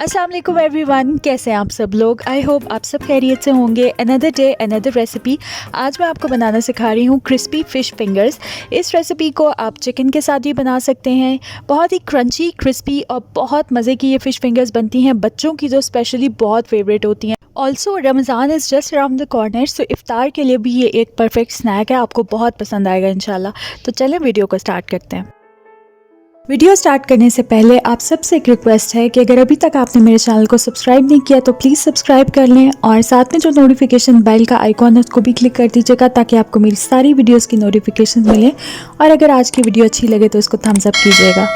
अस्सलाम वालेकुम एवरीवन, कैसे हैं आप सब लोग। आई होप आप सब खैरियत से होंगे। Another day another recipe. आज मैं आपको बनाना सिखा रही हूँ क्रिस्पी फ़िश फिंगर्स। इस रेसिपी को आप चिकन के साथ भी बना सकते हैं। बहुत ही क्रंची, क्रिस्पी और बहुत मज़े की ये फ़िश फिंगर्स बनती हैं, बच्चों की जो स्पेशली बहुत फेवरेट होती हैं। Also Ramzan is just around the corner, so इफ्तार के लिए भी ये एक परफेक्ट स्नैक है। आपको बहुत पसंद आएगा इंशाल्लाह। तो चलें वीडियो को स्टार्ट करते हैं। वीडियो स्टार्ट करने से पहले आप सबसे एक रिक्वेस्ट है कि अगर अभी तक आपने मेरे चैनल को सब्सक्राइब नहीं किया तो प्लीज़ सब्सक्राइब कर लें और साथ में जो नोटिफिकेशन बेल का आइकॉन है उसको भी क्लिक कर दीजिएगा ताकि आपको मेरी सारी वीडियोस की नोटिफिकेशन मिले। और अगर आज की वीडियो अच्छी लगे तो इसको थम्स अप कीजिएगा।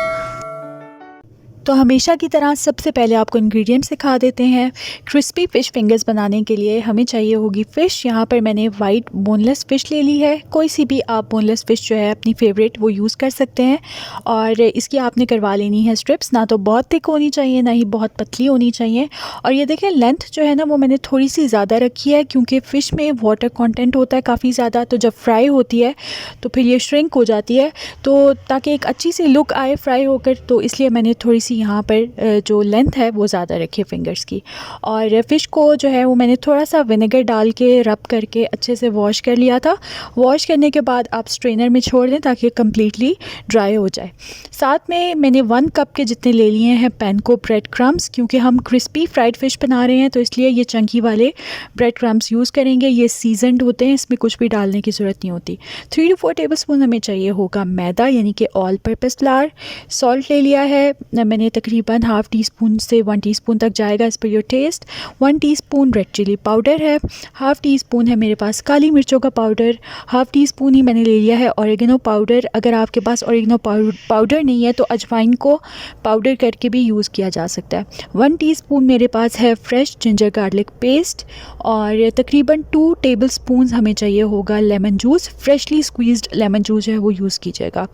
तो हमेशा की तरह सबसे पहले आपको इंग्रेडिएंट्स सिखा देते हैं। क्रिस्पी फ़िश फिंगर्स बनाने के लिए हमें चाहिए होगी फ़िश। यहाँ पर मैंने वाइट बोनलेस फ़िश ले ली है। कोई सी भी आप बोनलेस फ़िश जो है अपनी फेवरेट वो यूज़ कर सकते हैं। और इसकी आपने करवा लेनी है स्ट्रिप्स, ना तो बहुत थिक होनी चाहिए ना ही बहुत पतली होनी चाहिए। और ये देखें लेंथ जो है ना वो मैंने थोड़ी सी ज़्यादा रखी है क्योंकि फ़िश में वाटर कॉन्टेंट होता है काफ़ी ज़्यादा, तो जब फ्राई होती है तो फिर ये श्रिंक हो जाती है। तो ताकि एक अच्छी सी लुक आए फ्राई होकर, तो इसलिए मैंने थोड़ी सी यहाँ पर जो लेंथ है वो ज़्यादा रखी है फिंगर्स की। और फ़िश को जो है वो मैंने थोड़ा सा विनेगर डाल के रब करके अच्छे से वॉश कर लिया था। वॉश करने के बाद आप स्ट्रेनर में छोड़ दें ताकि कम्प्लीटली ड्राई हो जाए। साथ में मैंने 1 कप के जितने ले लिए हैं पैनको ब्रेड क्रम्स, क्योंकि हम क्रिस्पी फ्राइड फ़िश बना रहे हैं तो इसलिए ये चंकी वाले ब्रेड क्रम्स यूज़ करेंगे। ये सीजनड होते हैं, इसमें कुछ भी डालने की ज़रूरत नहीं होती। 3 to 4 टेबलस्पून हमें चाहिए होगा मैदा यानी कि ऑल पर्पस फ्लावर। सॉल्ट ले लिया है मैंने तकरीबन हाफ़ टी स्पून से 1 टीस्पून तक जाएगा, इस पर your test. 1 teaspoon red chilli powder है। हाफ़ टी स्पून है मेरे पास काली मिर्चों का पाउडर। हाफ़ टी स्पून ही मैंने ले लिया है ऑरिगेनो पाउडर। अगर आपके पास ऑरिगेनो पाउडर नहीं है तो अजवाइन को पाउडर करके भी यूज़ किया जा सकता है। 1 टीस्पून मेरे पास है फ्रेश जिंजर गार्लिक पेस्ट। और तकरीबन 2 टेबलस्पून हमें चाहिए होगा lemon juice. Freshly squeezed lemon juice है वो यूज़ कीजिएगा।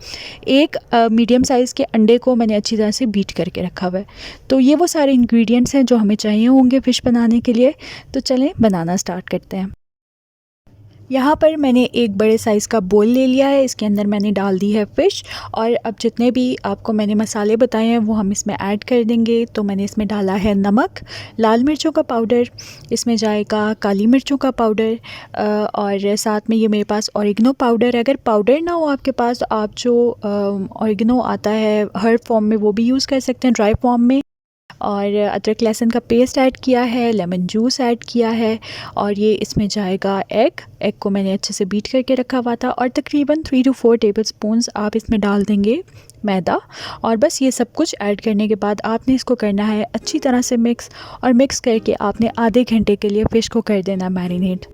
एक मीडियम साइज़ के अंडे को मैंने अच्छी तरह से बीट करके रखा हुआ है। तो ये वो सारे इंग्रेडिएंट्स हैं जो हमें चाहिए होंगे फ़िश बनाने के लिए। तो चलें बनाना स्टार्ट करते हैं। यहाँ पर मैंने एक बड़े साइज़ का बोल ले लिया है, इसके अंदर मैंने डाल दी है फ़िश। और अब जितने भी आपको मैंने मसाले बताए हैं वो हम इसमें ऐड कर देंगे। तो मैंने इसमें डाला है नमक, लाल मिर्चों का पाउडर, इसमें जाएगा काली मिर्चों का पाउडर, और साथ में ये मेरे पास ऑरिगेनो पाउडर है। अगर पाउडर ना हो आपके पास तो आप जो ऑरिगेनो आता है हर्ब फॉर्म में वो भी यूज़ कर सकते हैं, ड्राई फॉर्म में। और अदरक लहसुन का पेस्ट ऐड किया है, लेमन जूस ऐड किया है। और ये इसमें जाएगा एग को मैंने अच्छे से बीट करके रखा हुआ था। और तकरीबन 3 to 4 टेबलस्पून्स आप इसमें डाल देंगे मैदा। और बस ये सब कुछ ऐड करने के बाद आपने इसको करना है अच्छी तरह से मिक्स। और मिक्स करके आपने आधे घंटे के लिए फ़िश को कर देना मैरिनेट।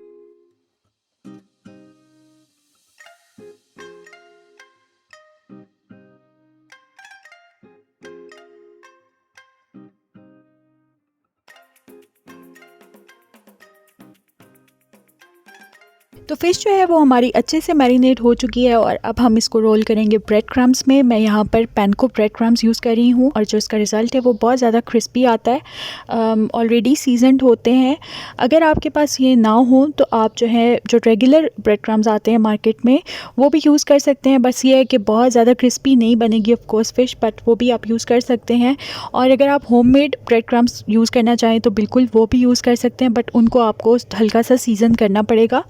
तो फ़िश जो है वो हमारी अच्छे से मैरिनेट हो चुकी है और अब हम इसको रोल करेंगे ब्रेड क्रम्स में। मैं यहाँ पर पैनको ब्रेड क्रम्स यूज़ कर रही हूँ और जो इसका रिज़ल्ट है वो बहुत ज़्यादा क्रिस्पी आता है। ऑलरेडी सीजनड होते हैं। अगर आपके पास ये ना हो तो आप जो है जो रेगुलर ब्रेड क्रम्स आते हैं मार्केट में वो भी यूज़ कर सकते हैं। बस ये है कि बहुत ज़्यादा क्रिस्पी नहीं बनेगी ऑफ कोर्स फ़िश, बट वो भी आप यूज़ कर सकते हैं। और अगर आप होममेड ब्रेड क्रम्स यूज़ करना चाहें तो बिल्कुल वो भी यूज़ कर सकते हैं, बट उनको आपको हल्का सा सीज़न करना पड़ेगा।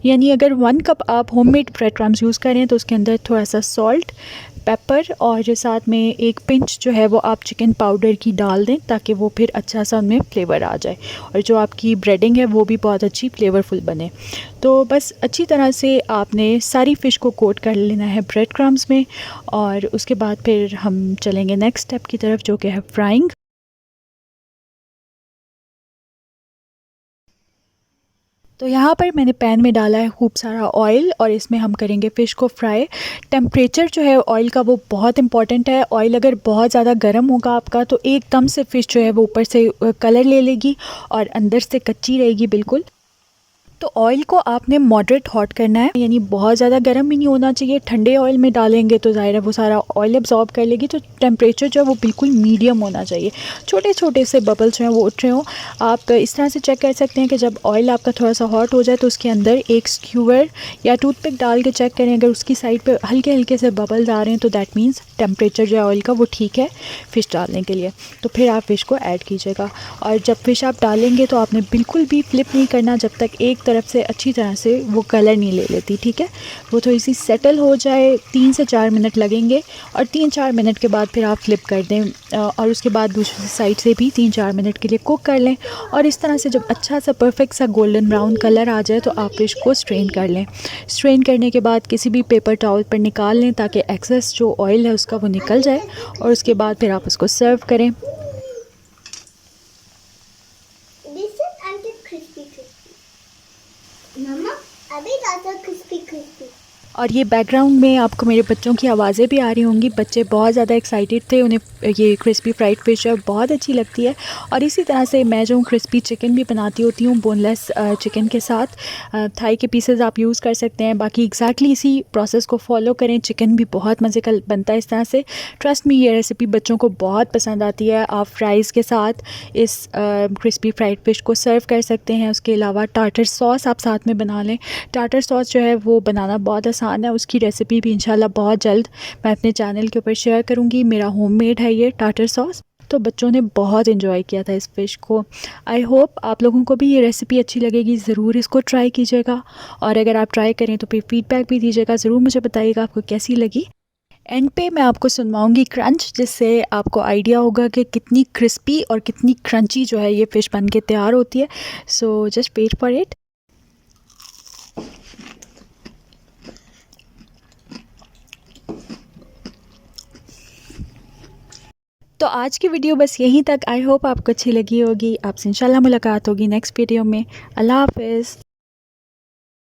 यानी अगर 1 कप आप होममेड ब्रेड क्रम्स यूज़ करें तो उसके अंदर थोड़ा सा सॉल्ट, पेपर और जो साथ में एक पिंच जो है वो आप चिकन पाउडर की डाल दें ताकि वो फिर अच्छा सा उनमें फ्लेवर आ जाए और जो आपकी ब्रेडिंग है वो भी बहुत अच्छी फ्लेवरफुल बने। तो बस अच्छी तरह से आपने सारी फ़िश को कोट कर लेना है ब्रेड क्रम्स में। और उसके बाद फिर हम चलेंगे नेक्स्ट स्टेप की तरफ जो कि है फ्राइंग। तो यहाँ पर मैंने पैन में डाला है खूब सारा ऑयल और इसमें हम करेंगे फ़िश को फ्राई। टेम्परेचर जो है ऑयल का वो बहुत इंपॉर्टेंट है। ऑयल अगर बहुत ज़्यादा गर्म होगा आपका तो एकदम से फ़िश जो है वो ऊपर से कलर ले लेगी और अंदर से कच्ची रहेगी बिल्कुल। तो ऑयल को आपने मॉडरेट हॉट करना है, यानी बहुत ज़्यादा गर्म भी नहीं होना चाहिए। ठंडे ऑयल में डालेंगे तो ज़ाहिर है वो सारा ऑयल एब्जॉर्ब कर लेगी। तो टेम्परेचर जो है वो बिल्कुल मीडियम होना चाहिए। छोटे छोटे से बबल्स जो हैं वो उठ रहे हों। आप इस तरह से चेक कर सकते हैं कि जब ऑयल आपका थोड़ा सा हॉट हो जाए तो उसके अंदर एक स्क्यूअर या टूथपिक डाल के चेक करें। अगर उसकी साइड पर हल्के हल्के से बबल्स आ रहे हैं तो दैट मीन्स टेम्परेचर जो है ऑयल का वो ठीक है फ़िश डालने के लिए। तो फिर आप फ़िश को ऐड कीजिएगा। और जब फ़िश आप डालेंगे तो आपने बिल्कुल भी फ्लिप नहीं करना जब तक एक तरफ से अच्छी तरह से वो कलर नहीं ले लेती, ठीक है। वो थोड़ी सी सेटल हो जाए, 3 से 4 मिनट लगेंगे और 3-4 मिनट के बाद फिर आप फ्लिप कर दें और उसके बाद दूसरी साइड से भी 3-4 मिनट के लिए कुक कर लें। और इस तरह से जब अच्छा सा परफेक्ट सा गोल्डन ब्राउन कलर आ जाए तो आप फ़िश को स्ट्रेन कर लें। स्ट्रेन करने के बाद किसी भी पेपर टॉवल पर निकाल लें ताकि एक्सेस जो ऑयल है उसका वो निकल जाए और उसके बाद फिर आप उसको सर्व करें। मम्मा अभी ज़्यादा क्रिस्पी क्रिस्पी। और ये बैकग्राउंड में आपको मेरे बच्चों की आवाज़ें भी आ रही होंगी। बच्चे बहुत ज़्यादा एक्साइटेड थे, उन्हें ये क्रिस्पी फ्राइड फ़िश है बहुत अच्छी लगती है। और इसी तरह से मैं जो क्रिस्पी चिकन भी बनाती होती हूँ बोनलेस चिकन के साथ। थाई के पीसेस आप यूज़ कर सकते हैं। बाकी एग्जैक्टली इसी प्रोसेस को फॉलो करें। चिकन भी बहुत मज़े का बनता है इस तरह से। ट्रस्ट मी, ये रेसिपी बच्चों को बहुत पसंद आती है। आप फ्राइज़ के साथ इस क्रिस्पी फ्राइड फ़िश को सर्व कर सकते हैं। उसके अलावा टार्टर सॉस आप साथ में बना लें। टार्टर सॉस जो है वो बनाना बहुत आसान है। उसकी रेसिपी भी इंशाल्लाह बहुत जल्द मैं अपने चैनल के ऊपर शेयर करूँगी। मेरा होममेड है ये टार्टर सॉस। तो बच्चों ने बहुत इन्जॉय किया था इस फ़िश को। आई होप आप लोगों को भी ये रेसिपी अच्छी लगेगी। ज़रूर इसको ट्राई कीजिएगा और अगर आप ट्राई करें तो फिर फ़ीडबैक भी दीजिएगा। ज़रूर मुझे बताइएगा आपको कैसी लगी। एंड पे मैं आपको सुनवाऊँगी क्रंच, जिससे आपको आइडिया होगा कि कितनी क्रिस्पी और कितनी क्रंची जो है ये फ़िश बन के तैयार होती है। So just wait for it. तो आज की वीडियो बस यहीं तक। आई होप आपको अच्छी लगी होगी। आपसे इंशाल्लाह मुलाकात होगी नेक्स्ट वीडियो में। अल्लाह हाफ़िज़।